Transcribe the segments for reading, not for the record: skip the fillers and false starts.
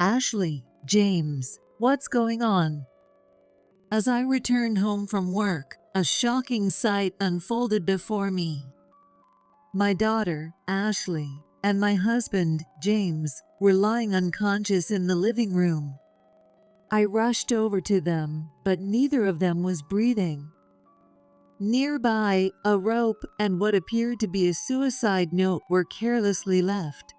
Ashley, James, what's going on? As I returned home from work, a shocking sight unfolded before me. My daughter, Ashley, and my husband, James, were lying unconscious in the living room. I rushed over to them, but neither of them was breathing. Nearby, a rope and what appeared to be a suicide note were carelessly left.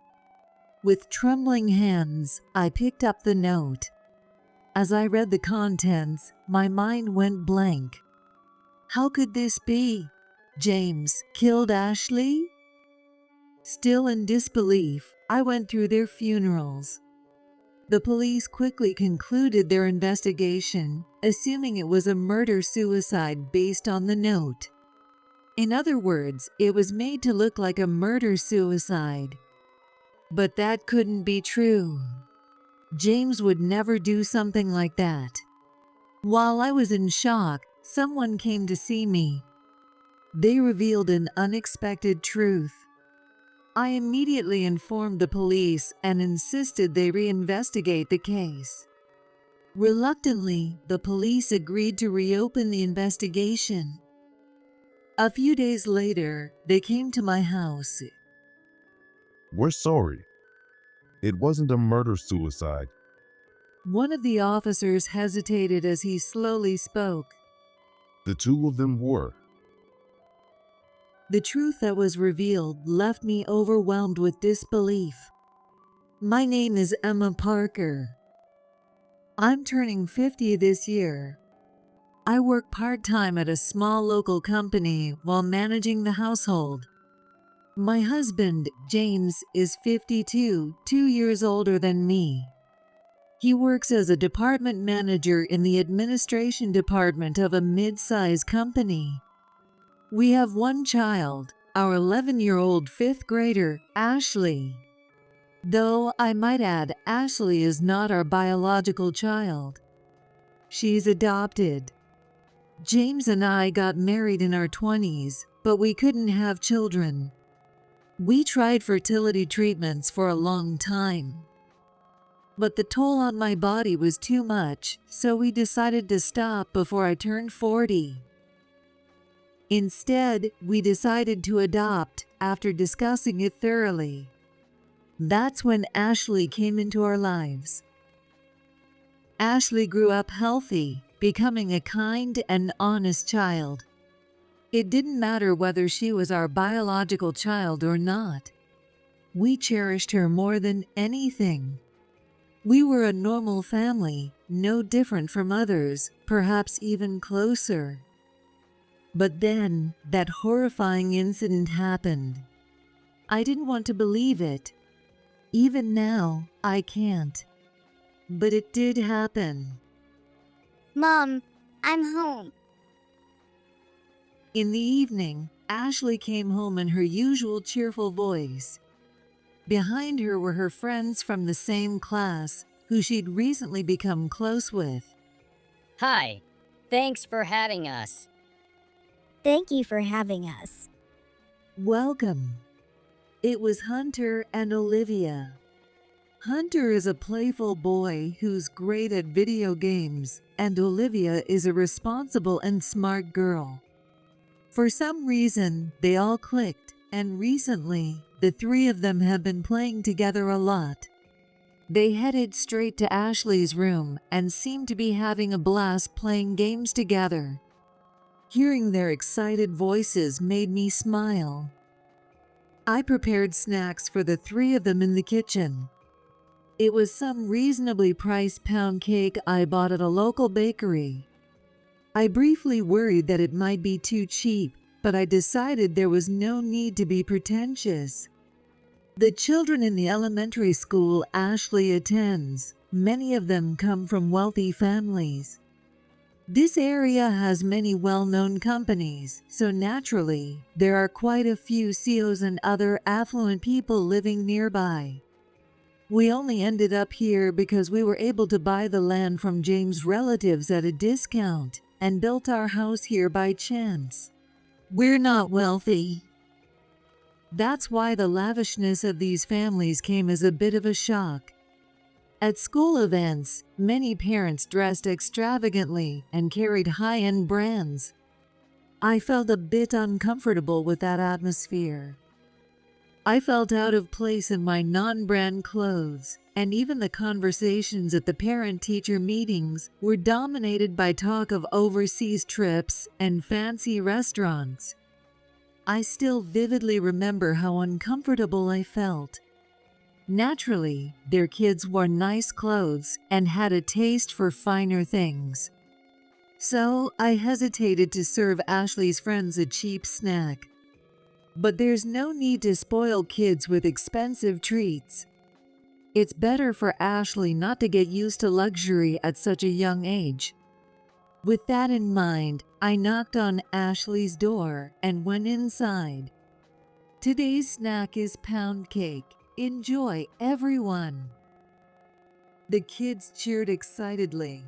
With trembling hands, I picked up the note. As I read the contents, my mind went blank. How could this be? James killed Ashley? Still in disbelief, I went through their funerals. The police quickly concluded their investigation, assuming it was a murder-suicide based on the note. In other words, it was made to look like a murder-suicide. But that couldn't be true. James would never do something like that. While I was in shock, someone came to see me. They revealed an unexpected truth. I immediately informed the police and insisted they reinvestigate the case. Reluctantly, the police agreed to reopen the investigation. A few days later, they came to my house. We're sorry. It wasn't a murder-suicide. One of the officers hesitated as he slowly spoke. The two of them were. The truth that was revealed left me overwhelmed with disbelief. My name is Emma Parker. I'm turning 50 this year. I work part-time at a small local company while managing the household. My husband, James, is 52, 2 years older than me. He works as a department manager in the administration department of a mid-sized company. We have one child, our 11-year-old fifth grader, Ashley. Though I might add, Ashley is not our biological child. She's adopted. James and I got married in our 20s, but we couldn't have children. We tried fertility treatments for a long time. But the toll on my body was too much, so we decided to stop before I turned 40. Instead, we decided to adopt after discussing it thoroughly. That's when Ashley came into our lives. Ashley grew up healthy, becoming a kind and honest child. It didn't matter whether she was our biological child or not. We cherished her more than anything. We were a normal family, no different from others, perhaps even closer. But then, that horrifying incident happened. I didn't want to believe it. Even now, I can't. But it did happen. Mom, I'm home. In the evening, Ashley came home in her usual cheerful voice. Behind her were her friends from the same class, who she'd recently become close with. Hi, thanks for having us. Thank you for having us. Welcome. It was Hunter and Olivia. Hunter is a playful boy who's great at video games, and Olivia is a responsible and smart girl. For some reason, they all clicked, and recently, the three of them have been playing together a lot. They headed straight to Ashley's room and seemed to be having a blast playing games together. Hearing their excited voices made me smile. I prepared snacks for the three of them in the kitchen. It was some reasonably priced pound cake I bought at a local bakery. I briefly worried that it might be too cheap, but I decided there was no need to be pretentious. The children in the elementary school Ashley attends, many of them come from wealthy families. This area has many well-known companies, so naturally, there are quite a few CEOs and other affluent people living nearby. We only ended up here because we were able to buy the land from James' relatives at a discount and built our house here by chance. We're not wealthy. That's why the lavishness of these families came as a bit of a shock. At school events, many parents dressed extravagantly and carried high-end brands. I felt a bit uncomfortable with that atmosphere. I felt out of place in my non-brand clothes, and even the conversations at the parent-teacher meetings were dominated by talk of overseas trips and fancy restaurants. I still vividly remember how uncomfortable I felt. Naturally, their kids wore nice clothes and had a taste for finer things. So I hesitated to serve Ashley's friends a cheap snack. But there's no need to spoil kids with expensive treats. It's better for Ashley not to get used to luxury at such a young age. With that in mind, I knocked on Ashley's door and went inside. Today's snack is pound cake. Enjoy, everyone. The kids cheered excitedly.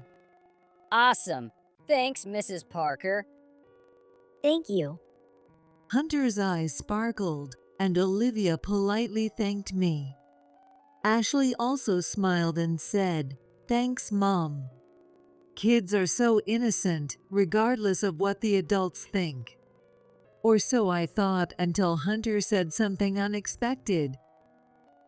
Awesome. Thanks, Mrs. Parker. Thank you. Hunter's eyes sparkled, and Olivia politely thanked me. Ashley also smiled and said, "Thanks, Mom." Kids are so innocent, regardless of what the adults think. Or so I thought until Hunter said something unexpected.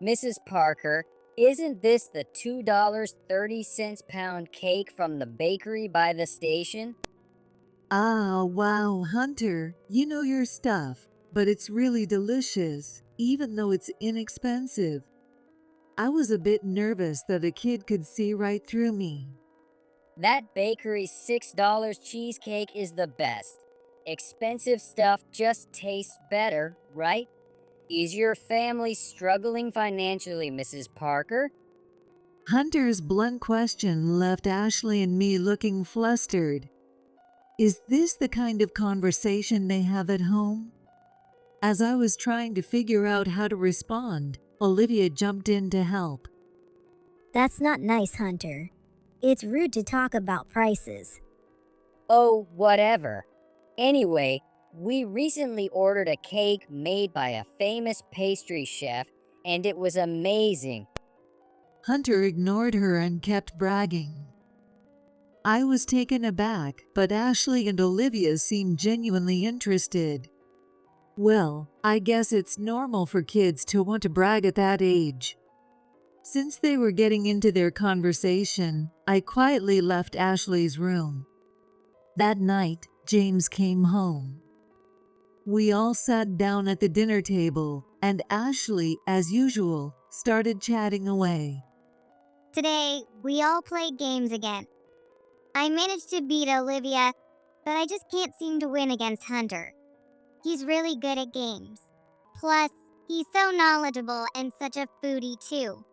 Mrs. Parker, isn't this the $2.30 pound cake from the bakery by the station? Ah, wow, Hunter, you know your stuff, but it's really delicious, even though it's inexpensive. I was a bit nervous that a kid could see right through me. That bakery's $6 cheesecake is the best. Expensive stuff just tastes better, right? Is your family struggling financially, Mrs. Parker? Hunter's blunt question left Ashley and me looking flustered. Is this the kind of conversation they have at home? As I was trying to figure out how to respond, Olivia jumped in to help. That's not nice, Hunter. It's rude to talk about prices. Oh, whatever. Anyway, we recently ordered a cake made by a famous pastry chef, and it was amazing. Hunter ignored her and kept bragging. I was taken aback, but Ashley and Olivia seemed genuinely interested. Well, I guess it's normal for kids to want to brag at that age. Since they were getting into their conversation, I quietly left Ashley's room. That night, James came home. We all sat down at the dinner table, and Ashley, as usual, started chatting away. Today, we all played games again. I managed to beat Olivia, but I just can't seem to win against Hunter. He's really good at games. Plus, he's so knowledgeable and such a foodie too.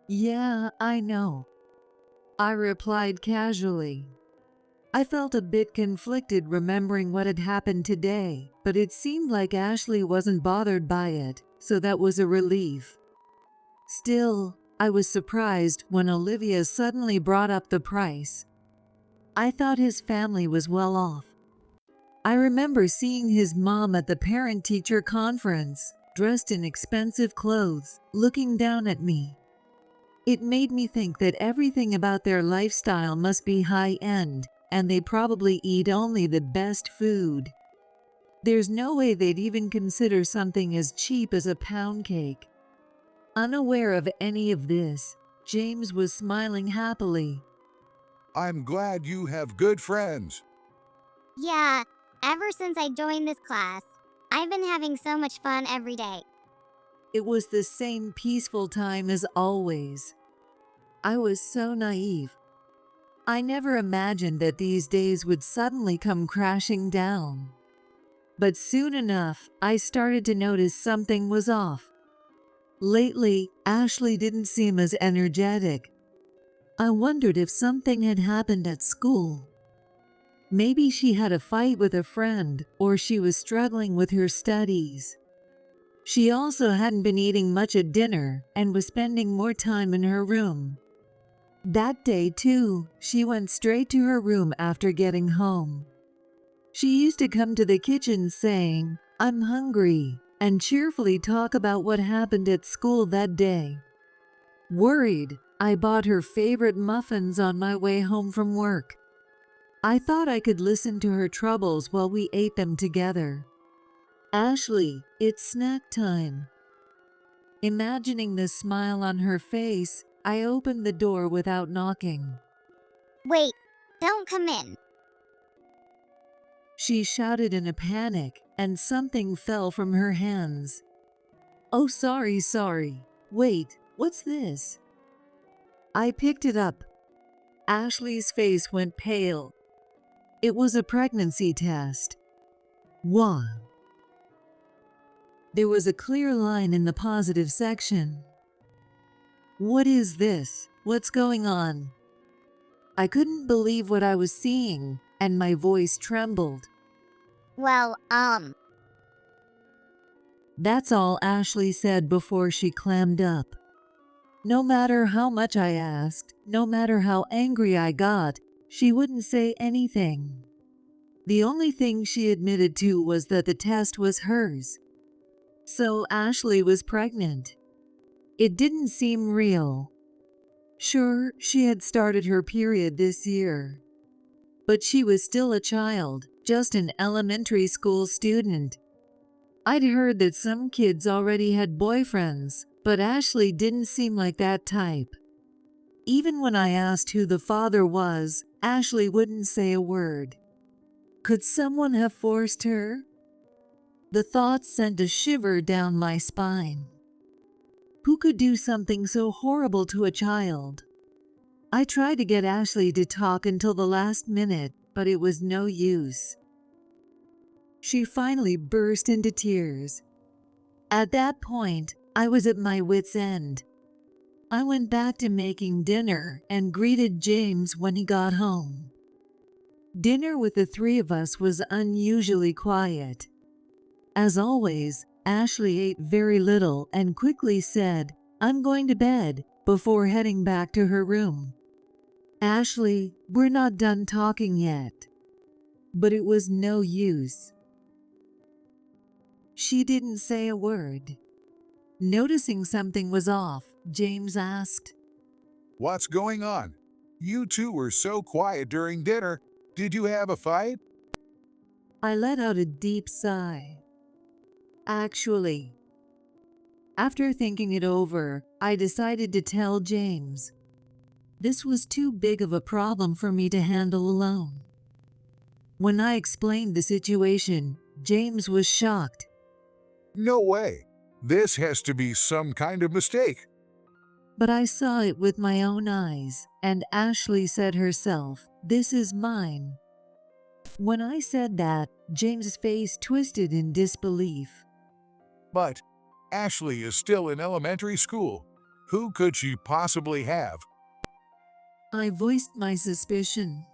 Yeah, I know. I replied casually. I felt a bit conflicted remembering what had happened today, but it seemed like Ashley wasn't bothered by it, so that was a relief. Still, I was surprised when Olivia suddenly brought up the price. I thought his family was well off. I remember seeing his mom at the parent-teacher conference, dressed in expensive clothes, looking down at me. It made me think that everything about their lifestyle must be high-end, and they probably eat only the best food. There's no way they'd even consider something as cheap as a pound cake. Unaware of any of this, James was smiling happily. I'm glad you have good friends. Yeah, ever since I joined this class, I've been having so much fun every day. It was the same peaceful time as always. I was so naive. I never imagined that these days would suddenly come crashing down. But soon enough, I started to notice something was off. Lately, Ashley didn't seem as energetic. I wondered if something had happened at school. Maybe she had a fight with a friend, or she was struggling with her studies. She also hadn't been eating much at dinner and was spending more time in her room. That day, too, she went straight to her room after getting home. She used to come to the kitchen saying, "I'm hungry," and cheerfully talk about what happened at school that day. Worried, I bought her favorite muffins on my way home from work. I thought I could listen to her troubles while we ate them together. Ashley, it's snack time. Imagining the smile on her face, I opened the door without knocking. Wait, don't come in. She shouted in a panic, and something fell from her hands. Oh, sorry. Wait, what's this? I picked it up. Ashley's face went pale. It was a pregnancy test. What? There was a clear line in the positive section. What is this? What's going on? I couldn't believe what I was seeing, and my voice trembled. Well, That's all Ashley said before she clammed up. No matter how much I asked, no matter how angry I got, she wouldn't say anything. The only thing she admitted to was that the test was hers. So Ashley was pregnant. It didn't seem real. Sure, she had started her period this year. But she was still a child, just an elementary school student. I'd heard that some kids already had boyfriends, but Ashley didn't seem like that type. Even when I asked who the father was, Ashley wouldn't say a word. Could someone have forced her? The thought sent a shiver down my spine. Who could do something so horrible to a child? I tried to get Ashley to talk until the last minute, but it was no use. She finally burst into tears. At that point, I was at my wit's end. I went back to making dinner and greeted James when he got home. Dinner with the three of us was unusually quiet. As always, Ashley ate very little and quickly said, "I'm going to bed," before heading back to her room. Ashley, we're not done talking yet. But it was no use. She didn't say a word. Noticing something was off, James asked, What's going on? You two were so quiet during dinner. Did you have a fight? I let out a deep sigh. Actually, after thinking it over, I decided to tell James. This was too big of a problem for me to handle alone. When I explained the situation, James was shocked. No way. This has to be some kind of mistake. But I saw it with my own eyes, and Ashley said herself, "This is mine." When I said that, James's face twisted in disbelief. But Ashley is still in elementary school. Who could she possibly have? I voiced my suspicion.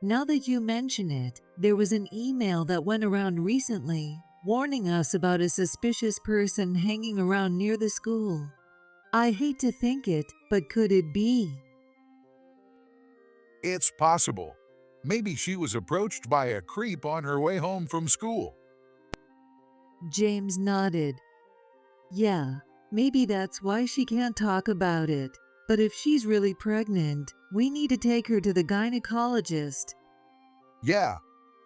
Now that you mention it, there was an email that went around recently warning us about a suspicious person hanging around near the school. I hate to think it, but could it be? It's possible. Maybe she was approached by a creep on her way home from school. James nodded. Yeah, maybe that's why she can't talk about it. But if she's really pregnant, we need to take her to the gynecologist. Yeah,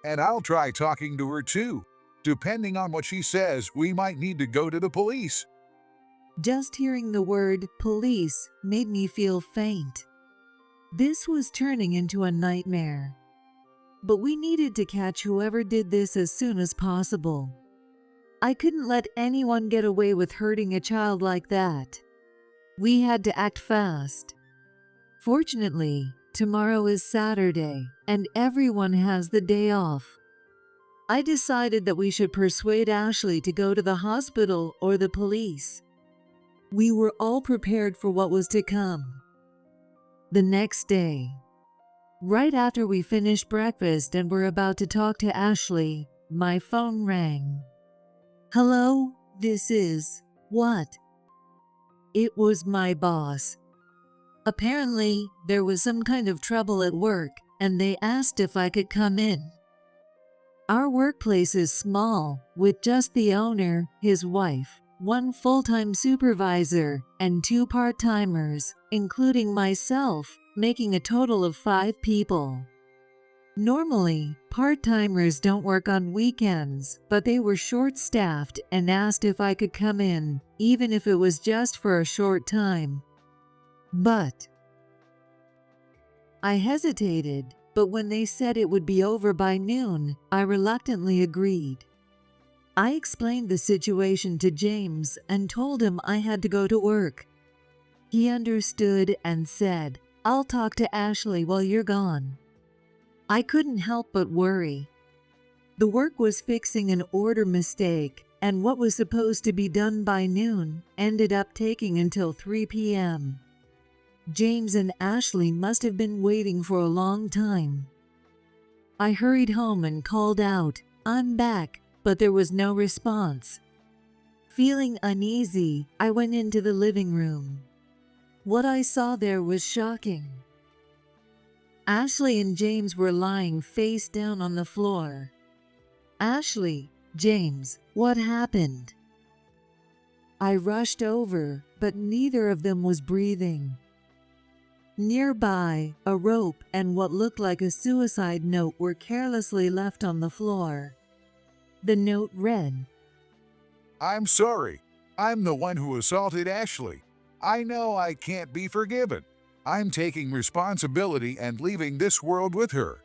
and I'll try talking to her too. Depending on what she says, we might need to go to the police. Just hearing the word police made me feel faint. This was turning into a nightmare. But we needed to catch whoever did this as soon as possible. I couldn't let anyone get away with hurting a child like that. We had to act fast. Fortunately, tomorrow is Saturday, and everyone has the day off. I decided that we should persuade Ashley to go to the hospital or the police. We were all prepared for what was to come. The next day, right after we finished breakfast and were about to talk to Ashley, my phone rang. Hello, this is what? It was my boss. Apparently, there was some kind of trouble at work, and they asked if I could come in. Our workplace is small, with just the owner, his wife, one full-time supervisor, and 2 part-timers, including myself, making a total of 5 people. Normally, part-timers don't work on weekends, but they were short-staffed and asked if I could come in, even if it was just for a short time. But I hesitated, but when they said it would be over by noon, I reluctantly agreed. I explained the situation to James and told him I had to go to work. He understood and said, "I'll talk to Ashley while you're gone." I couldn't help but worry. The work was fixing an order mistake, and what was supposed to be done by noon ended up taking until 3 p.m. James and Ashley must have been waiting for a long time. I hurried home and called out, "I'm back," but there was no response. Feeling uneasy, I went into the living room. What I saw there was shocking. Ashley and James were lying face down on the floor. "Ashley, James, what happened?" I rushed over, but neither of them was breathing. Nearby, a rope and what looked like a suicide note were carelessly left on the floor. The note read, I'm sorry. I'm the one who assaulted Ashley. I know I can't be forgiven. I'm taking responsibility and leaving this world with her.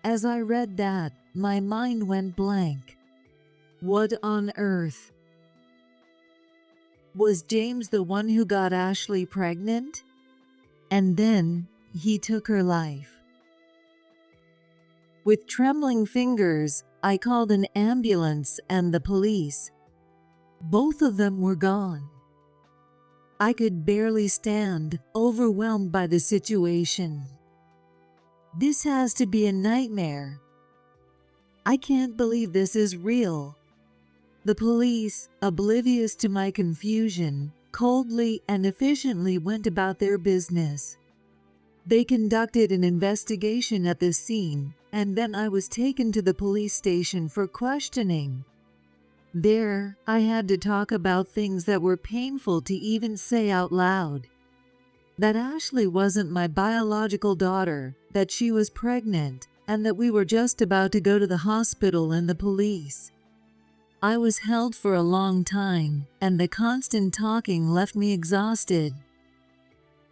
As I read that, my mind went blank. What on earth? Was James the one who got Ashley pregnant? And then he took her life. With trembling fingers, I called an ambulance and the police. Both of them were gone. I could barely stand, overwhelmed by the situation. This has to be a nightmare. I can't believe this is real. The police, oblivious to my confusion, coldly and efficiently went about their business. They conducted an investigation at the scene, and then I was taken to the police station for questioning. There, I had to talk about things that were painful to even say out loud. That Ashley wasn't my biological daughter, that she was pregnant, and that we were just about to go to the hospital and the police. I was held for a long time, and the constant talking left me exhausted.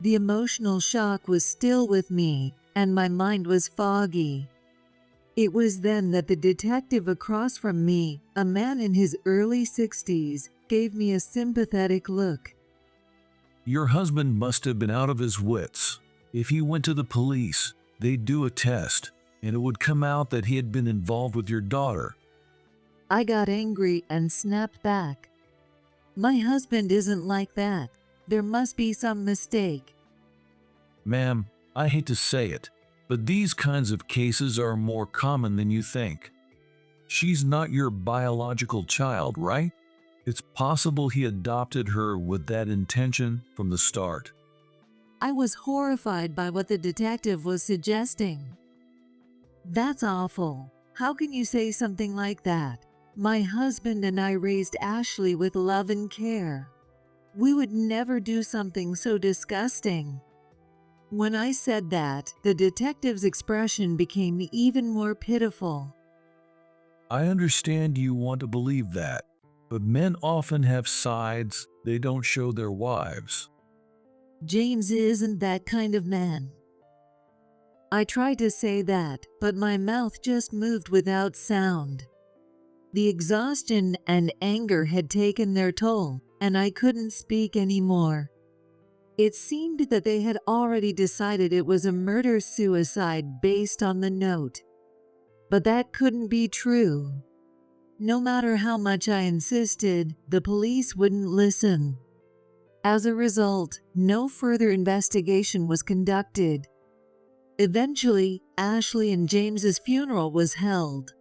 The emotional shock was still with me, and my mind was foggy. It was then that the detective across from me, a man in his early 60s, gave me a sympathetic look. Your husband must have been out of his wits. If he went to the police, they'd do a test, and it would come out that he had been involved with your daughter. I got angry and snapped back. My husband isn't like that. There must be some mistake. Ma'am, I hate to say it, but these kinds of cases are more common than you think. She's not your biological child, right? It's possible he adopted her with that intention from the start. I was horrified by what the detective was suggesting. That's awful. How can you say something like that? My husband and I raised Ashley with love and care. We would never do something so disgusting. When I said that, the detective's expression became even more pitiful. I understand you want to believe that, but men often have sides they don't show their wives. James isn't that kind of man. I tried to say that, but my mouth just moved without sound. The exhaustion and anger had taken their toll, and I couldn't speak anymore. It seemed that they had already decided it was a murder-suicide based on the note. But that couldn't be true. No matter how much I insisted, the police wouldn't listen. As a result, no further investigation was conducted. Eventually, Ashley and James's funeral was held.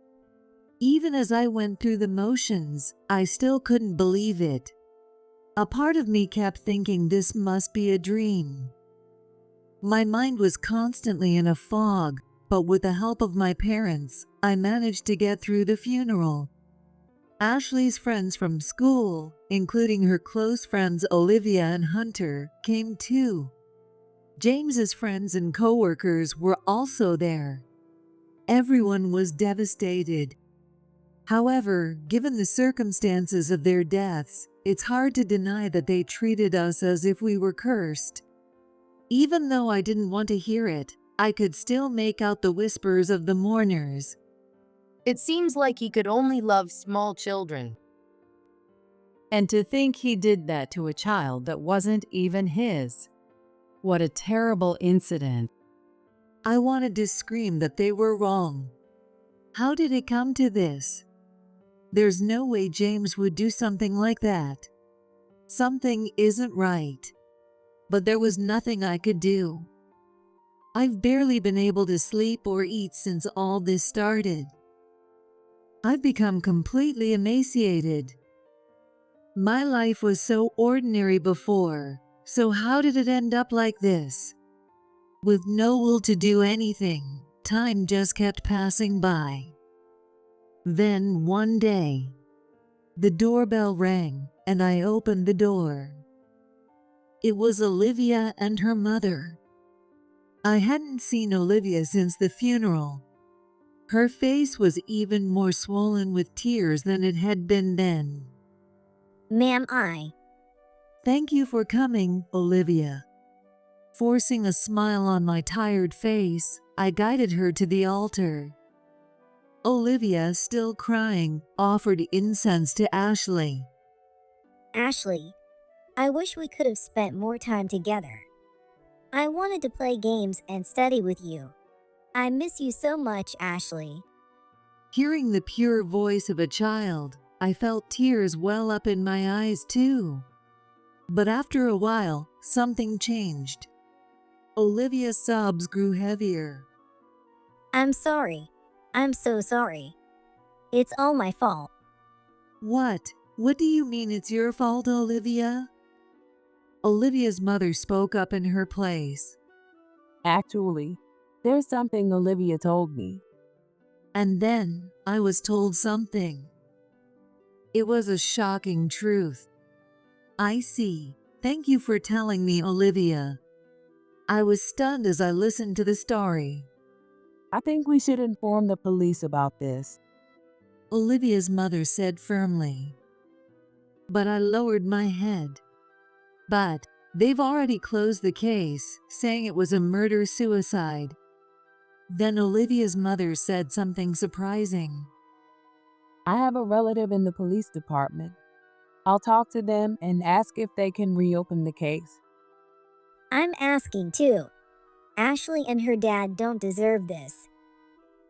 Even as I went through the motions, I still couldn't believe it. A part of me kept thinking this must be a dream. My mind was constantly in a fog, but with the help of my parents, I managed to get through the funeral. Ashley's friends from school, including her close friends Olivia and Hunter, came too. James's friends and coworkers were also there. Everyone was devastated. However, given the circumstances of their deaths, it's hard to deny that they treated us as if we were cursed. Even though I didn't want to hear it, I could still make out the whispers of the mourners. It seems like he could only love small children. And to think he did that to a child that wasn't even his. What a terrible incident. I wanted to scream that they were wrong. How did it come to this? There's no way James would do something like that. Something isn't right. But there was nothing I could do. I've barely been able to sleep or eat since all this started. I've become completely emaciated. My life was so ordinary before, so how did it end up like this? With no will to do anything, time just kept passing by. Then one day, the doorbell rang and I opened the door. It was Olivia and her mother. I hadn't seen Olivia since the funeral. Her face was even more swollen with tears than it had been then. Ma'am, Thank you for coming, Olivia. Forcing a smile on my tired face, I guided her to the altar. Olivia, still crying, offered incense to Ashley. Ashley, I wish we could have spent more time together. I wanted to play games and study with you. I miss you so much, Ashley. Hearing the pure voice of a child, I felt tears well up in my eyes too. But after a while, something changed. Olivia's sobs grew heavier. I'm sorry. I'm so sorry. It's all my fault. What? What do you mean it's your fault, Olivia? Olivia's mother spoke up in her place. Actually, there's something Olivia told me. And then I was told something. It was a shocking truth. I see. Thank you for telling me, Olivia. I was stunned as I listened to the story. I think we should inform the police about this. Olivia's mother said firmly. But I lowered my head. But they've already closed the case, saying it was a murder-suicide. Then Olivia's mother said something surprising. I have a relative in the police department. I'll talk to them and ask if they can reopen the case. I'm asking too. Ashley and her dad don't deserve this.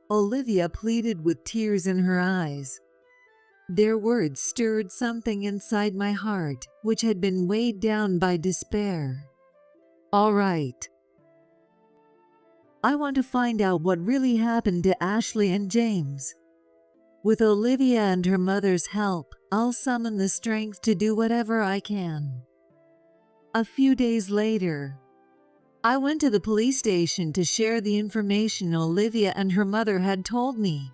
Olivia pleaded with tears in her eyes. Their words stirred something inside my heart, which had been weighed down by despair. All right. I want to find out what really happened to Ashley and James. With Olivia and her mother's help, I'll summon the strength to do whatever I can. A few days later, I went to the police station to share the information Olivia and her mother had told me.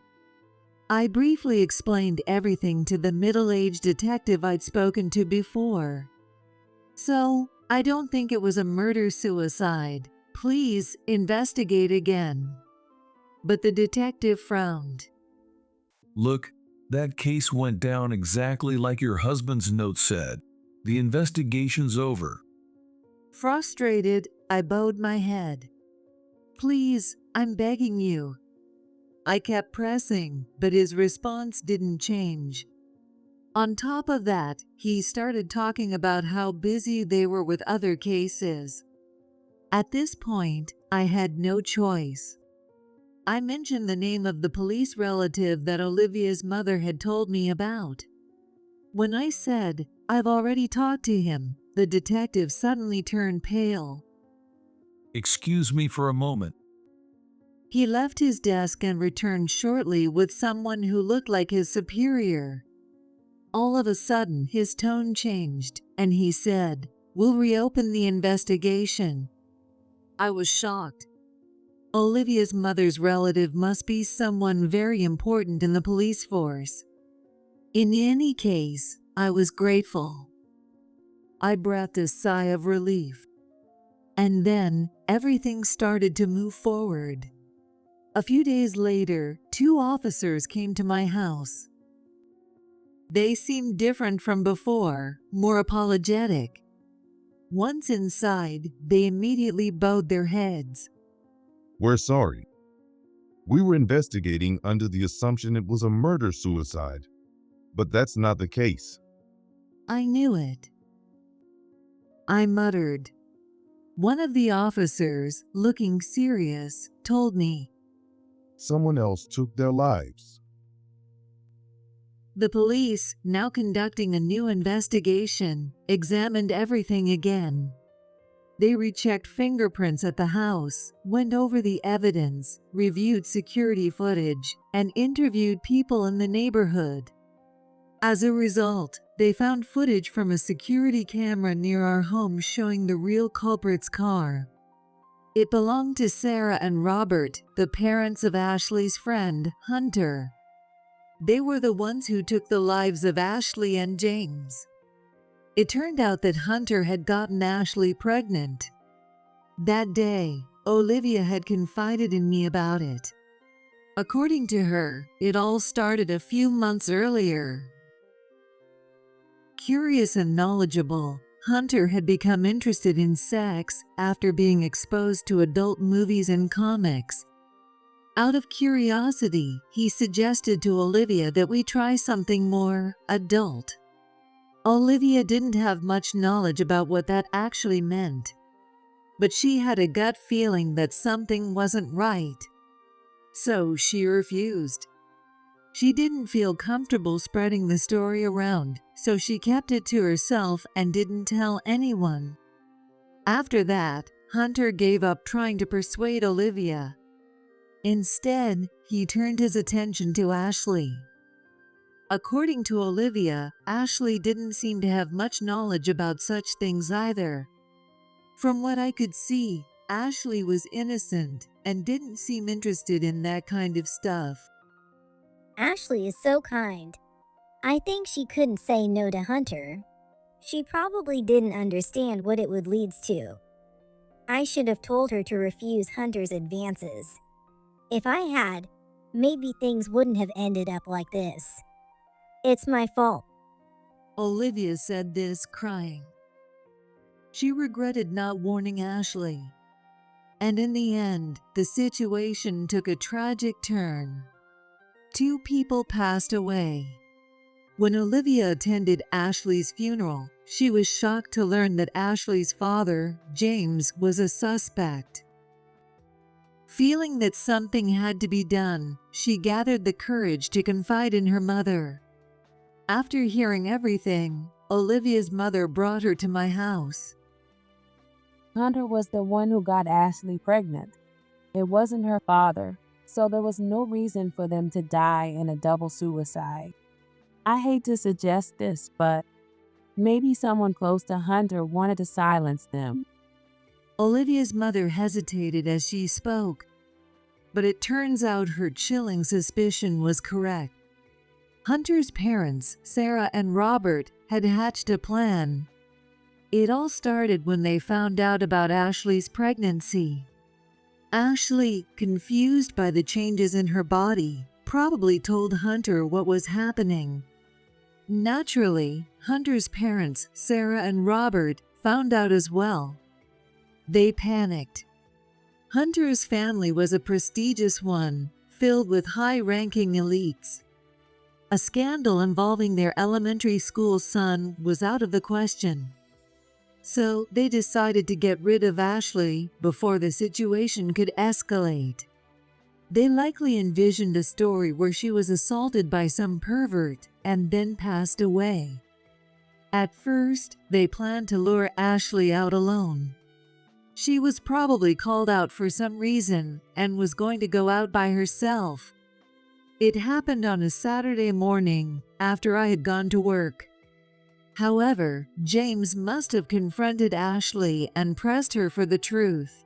I briefly explained everything to the middle-aged detective I'd spoken to before. So, I don't think it was a murder-suicide. Please investigate again. But the detective frowned. Look, that case went down exactly like your husband's note said. The investigation's over. Frustrated, I bowed my head. Please, I'm begging you. I kept pressing, but his response didn't change. On top of that, he started talking about how busy they were with other cases. At this point, I had no choice. I mentioned the name of the police relative that Olivia's mother had told me about. When I said, I've already talked to him, the detective suddenly turned pale. Excuse me for a moment. He left his desk and returned shortly with someone who looked like his superior. All of a sudden, his tone changed, and he said, "We'll reopen the investigation." I was shocked. Olivia's mother's relative must be someone very important in the police force. In any case, I was grateful. I breathed a sigh of relief. And then everything started to move forward. A few days later, 2 officers came to my house. They seemed different from before, more apologetic. Once inside, they immediately bowed their heads. We're sorry. We were investigating under the assumption it was a murder-suicide, but that's not the case. I knew it. I muttered. One of the officers, looking serious, told me. Someone else took their lives. The police, now conducting a new investigation, examined everything again. They rechecked fingerprints at the house, went over the evidence, reviewed security footage, and interviewed people in the neighborhood. As a result, they found footage from a security camera near our home showing the real culprit's car. It belonged to Sarah and Robert, the parents of Ashley's friend, Hunter. They were the ones who took the lives of Ashley and James. It turned out that Hunter had gotten Ashley pregnant. That day, Olivia had confided in me about it. According to her, it all started a few months earlier. Curious and knowledgeable, Hunter had become interested in sex after being exposed to adult movies and comics. Out of curiosity, he suggested to Olivia that we try something more adult. Olivia didn't have much knowledge about what that actually meant, but she had a gut feeling that something wasn't right. So she refused. She didn't feel comfortable spreading the story around, so she kept it to herself and didn't tell anyone. After that, Hunter gave up trying to persuade Olivia. Instead, he turned his attention to Ashley. According to Olivia, Ashley didn't seem to have much knowledge about such things either. From what I could see, Ashley was innocent and didn't seem interested in that kind of stuff. Ashley is so kind. I think she couldn't say no to Hunter. She probably didn't understand what it would lead to. I should have told her to refuse Hunter's advances. If I had, maybe things wouldn't have ended up like this. It's my fault. Olivia said this, crying. She regretted not warning Ashley. And in the end, the situation took a tragic turn. 2 people passed away. When Olivia attended Ashley's funeral, she was shocked to learn that Ashley's father, James, was a suspect. Feeling that something had to be done, she gathered the courage to confide in her mother. After hearing everything, Olivia's mother brought her to my house. Hunter was the one who got Ashley pregnant. It wasn't her father, so there was no reason for them to die in a double suicide. I hate to suggest this, but maybe someone close to Hunter wanted to silence them. Olivia's mother hesitated as she spoke, but it turns out her chilling suspicion was correct. Hunter's parents, Sarah and Robert, had hatched a plan. It all started when they found out about Ashley's pregnancy. Ashley, confused by the changes in her body, probably told Hunter what was happening. Naturally, Hunter's parents, Sarah and Robert, found out as well. They panicked. Hunter's family was a prestigious one, filled with high-ranking elites. A scandal involving their elementary school son was out of the question. So they decided to get rid of Ashley before the situation could escalate. They likely envisioned a story where she was assaulted by some pervert and then passed away. At first, they planned to lure Ashley out alone. She was probably called out for some reason and was going to go out by herself. It happened on a Saturday morning after I had gone to work. However, James must have confronted Ashley and pressed her for the truth.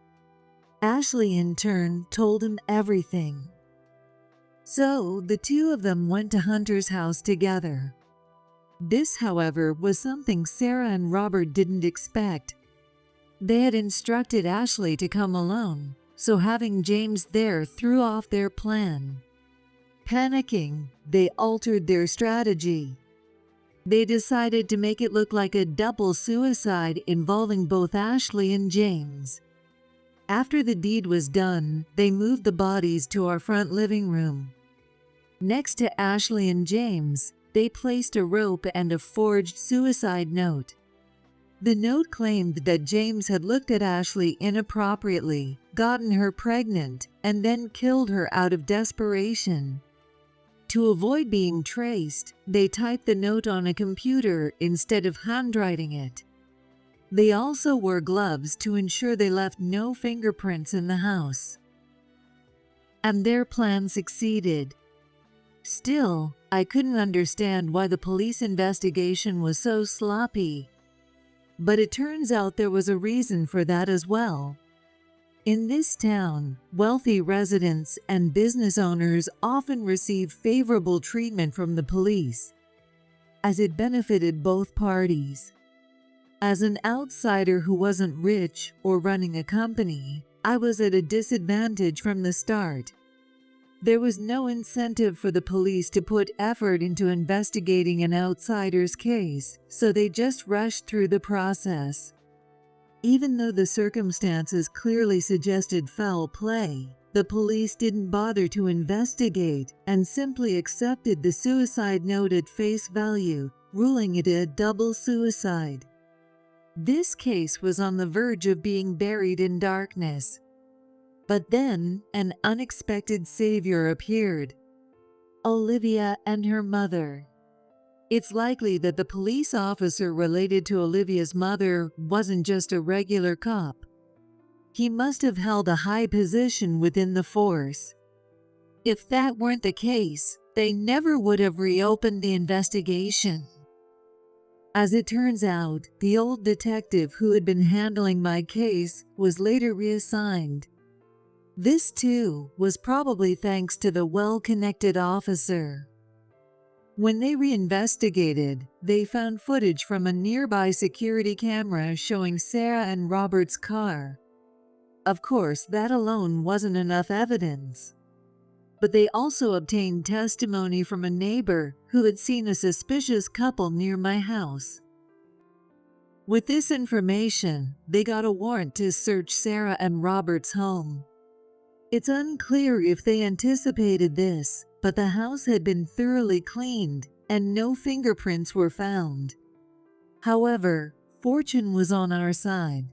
Ashley, in turn, told him everything. So, the 2 of them went to Hunter's house together. This, however, was something Sarah and Robert didn't expect. They had instructed Ashley to come alone, so having James there threw off their plan. Panicking, they altered their strategy. They decided to make it look like a double suicide involving both Ashley and James. After the deed was done, they moved the bodies to our front living room. Next to Ashley and James, they placed a rope and a forged suicide note. The note claimed that James had looked at Ashley inappropriately, gotten her pregnant, and then killed her out of desperation. To avoid being traced, they typed the note on a computer instead of handwriting it. They also wore gloves to ensure they left no fingerprints in the house. And their plan succeeded. Still, I couldn't understand why the police investigation was so sloppy. But it turns out there was a reason for that as well. In this town, wealthy residents and business owners often receive favorable treatment from the police, as it benefited both parties. As an outsider who wasn't rich or running a company, I was at a disadvantage from the start. There was no incentive for the police to put effort into investigating an outsider's case, so they just rushed through the process. Even though the circumstances clearly suggested foul play, the police didn't bother to investigate and simply accepted the suicide note at face value, ruling it a double suicide. This case was on the verge of being buried in darkness. But then, an unexpected savior appeared. Olivia and her mother. It's likely that the police officer related to Olivia's mother wasn't just a regular cop. He must have held a high position within the force. If that weren't the case, they never would have reopened the investigation. As it turns out, the old detective who had been handling my case was later reassigned. This, too, was probably thanks to the well-connected officer. When they reinvestigated, they found footage from a nearby security camera showing Sarah and Robert's car. Of course, that alone wasn't enough evidence. But they also obtained testimony from a neighbor who had seen a suspicious couple near my house. With this information, they got a warrant to search Sarah and Robert's home. It's unclear if they anticipated this, but the house had been thoroughly cleaned and no fingerprints were found. However, fortune was on our side.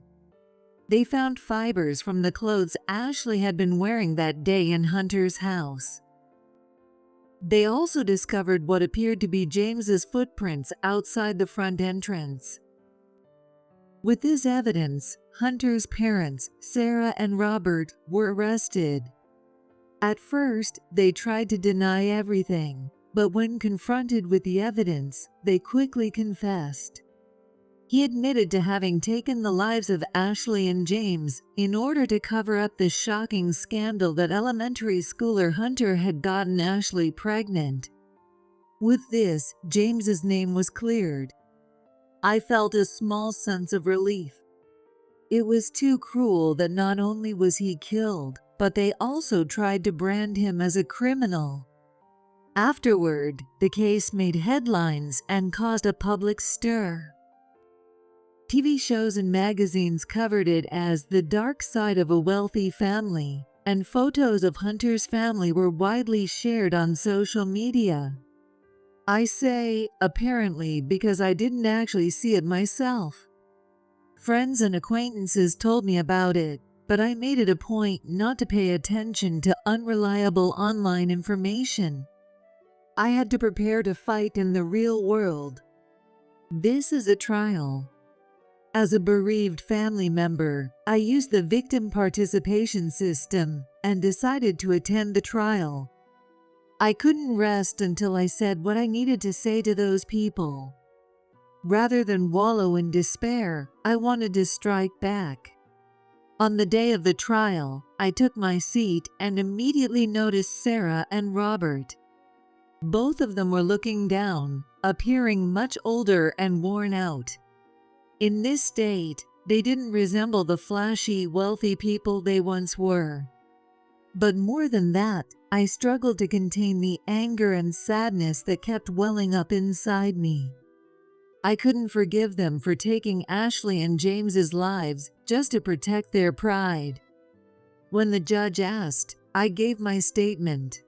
They found fibers from the clothes Ashley had been wearing that day in Hunter's house. They also discovered what appeared to be James's footprints outside the front entrance. With this evidence, Hunter's parents, Sarah and Robert, were arrested. At first, they tried to deny everything, but when confronted with the evidence, they quickly confessed. He admitted to having taken the lives of Ashley and James in order to cover up the shocking scandal that elementary schooler Hunter had gotten Ashley pregnant. With this, James's name was cleared. I felt a small sense of relief. It was too cruel that not only was he killed, but they also tried to brand him as a criminal. Afterward, the case made headlines and caused a public stir. TV shows and magazines covered it as the dark side of a wealthy family, and photos of Hunter's family were widely shared on social media. I say apparently because I didn't actually see it myself. Friends and acquaintances told me about it, but I made it a point not to pay attention to unreliable online information. I had to prepare to fight in the real world. This is a trial. As a bereaved family member, I used the victim participation system and decided to attend the trial. I couldn't rest until I said what I needed to say to those people. Rather than wallow in despair, I wanted to strike back. On the day of the trial, I took my seat and immediately noticed Sarah and Robert. Both of them were looking down, appearing much older and worn out. In this state, they didn't resemble the flashy, wealthy people they once were. But more than that, I struggled to contain the anger and sadness that kept welling up inside me. I couldn't forgive them for taking Ashley and James's lives just to protect their pride. When the judge asked, I gave my statement.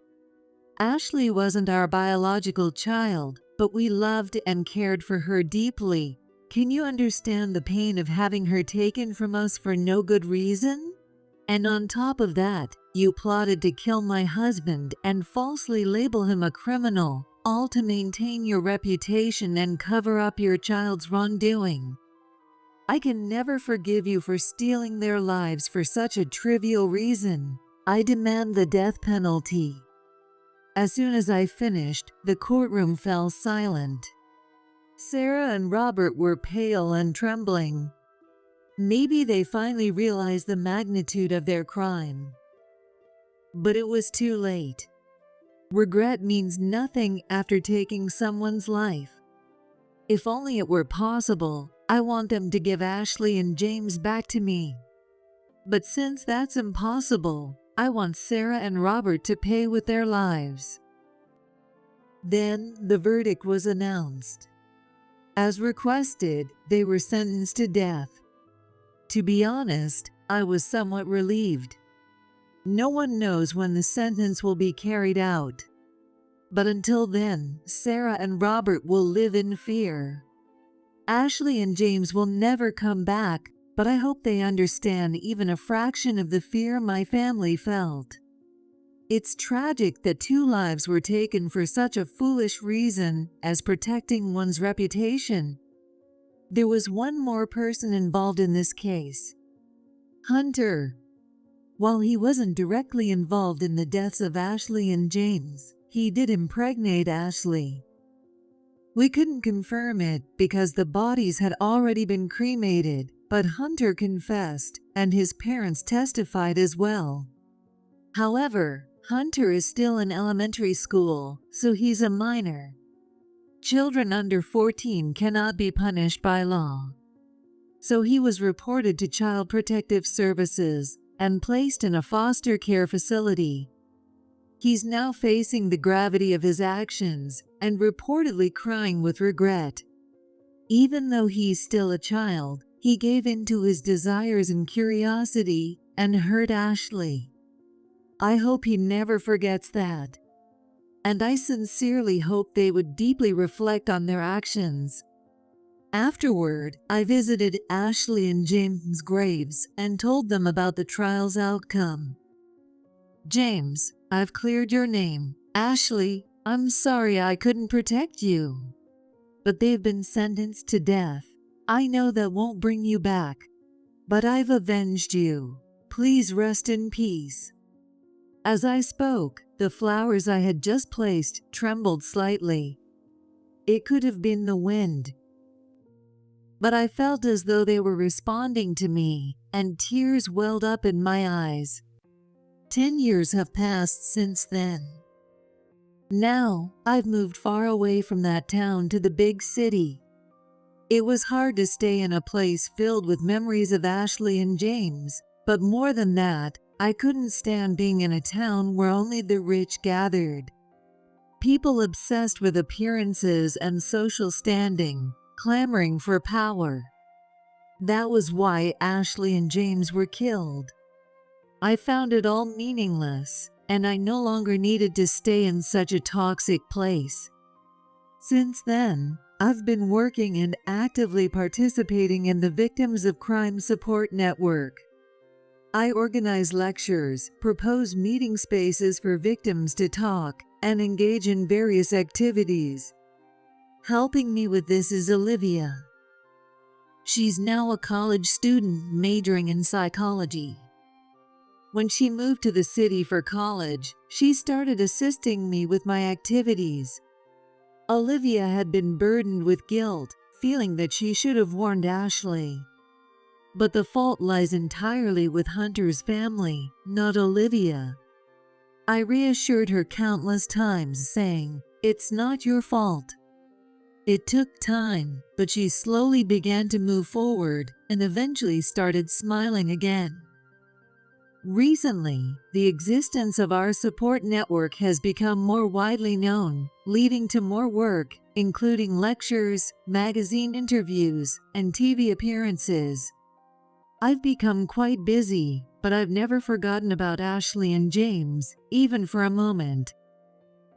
Ashley wasn't our biological child, but we loved and cared for her deeply. Can you understand the pain of having her taken from us for no good reason? And on top of that, you plotted to kill my husband and falsely label him a criminal, all to maintain your reputation and cover up your child's wrongdoing. I can never forgive you for stealing their lives for such a trivial reason. I demand the death penalty. As soon as I finished, the courtroom fell silent. Sarah and Robert were pale and trembling. Maybe they finally realized the magnitude of their crime. But it was too late. Regret means nothing after taking someone's life. If only it were possible, I want them to give Ashley and James back to me. But since that's impossible, I want Sarah and Robert to pay with their lives. Then the verdict was announced. As requested, they were sentenced to death. To be honest, I was somewhat relieved. No one knows when the sentence will be carried out. But until then, Sarah and Robert will live in fear. Ashley and James will never come back, but I hope they understand even a fraction of the fear my family felt. It's tragic that 2 lives were taken for such a foolish reason as protecting one's reputation. There was one more person involved in this case. Hunter. While he wasn't directly involved in the deaths of Ashley and James, he did impregnate Ashley. We couldn't confirm it because the bodies had already been cremated, but Hunter confessed, and his parents testified as well. However, Hunter is still in elementary school, so he's a minor. Children under 14 cannot be punished by law. So he was reported to Child Protective Services and placed in a foster care facility. He's now facing the gravity of his actions and reportedly crying with regret. Even though he's still a child, he gave in to his desires and curiosity and hurt Ashley. I hope he never forgets that. And I sincerely hope they would deeply reflect on their actions. Afterward, I visited Ashley and James' graves and told them about the trial's outcome. James, I've cleared your name. Ashley, I'm sorry I couldn't protect you. But they've been sentenced to death. I know that won't bring you back. But I've avenged you. Please rest in peace. As I spoke, the flowers I had just placed trembled slightly. It could have been the wind. But I felt as though they were responding to me, and tears welled up in my eyes. 10 years have passed since then. Now, I've moved far away from that town to the big city. It was hard to stay in a place filled with memories of Ashley and James, but more than that, I couldn't stand being in a town where only the rich gathered. People obsessed with appearances and social standing, clamoring for power. That was why Ashley and James were killed. I found it all meaningless, and I no longer needed to stay in such a toxic place. Since then, I've been working and actively participating in the Victims of Crime Support Network. I organize lectures, propose meeting spaces for victims to talk, and engage in various activities. Helping me with this is Olivia. She's now a college student majoring in psychology. When she moved to the city for college, she started assisting me with my activities. Olivia had been burdened with guilt, feeling that she should have warned Ashley. But the fault lies entirely with Hunter's family, not Olivia. I reassured her countless times, saying, It's not your fault. It took time, but she slowly began to move forward and eventually started smiling again. Recently, the existence of our support network has become more widely known, leading to more work, including lectures, magazine interviews, and TV appearances. I've become quite busy, but I've never forgotten about Ashley and James, even for a moment.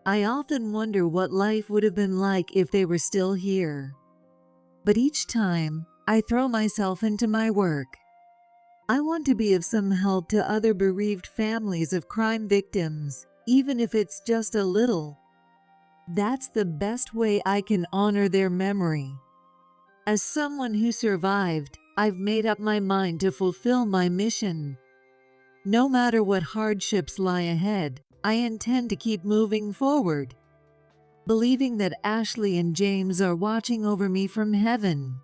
I often wonder what life would have been like if they were still here. But each time, I throw myself into my work. I want to be of some help to other bereaved families of crime victims, even if it's just a little. That's the best way I can honor their memory. As someone who survived, I've made up my mind to fulfill my mission. No matter what hardships lie ahead, I intend to keep moving forward, believing that Ashley and James are watching over me from heaven.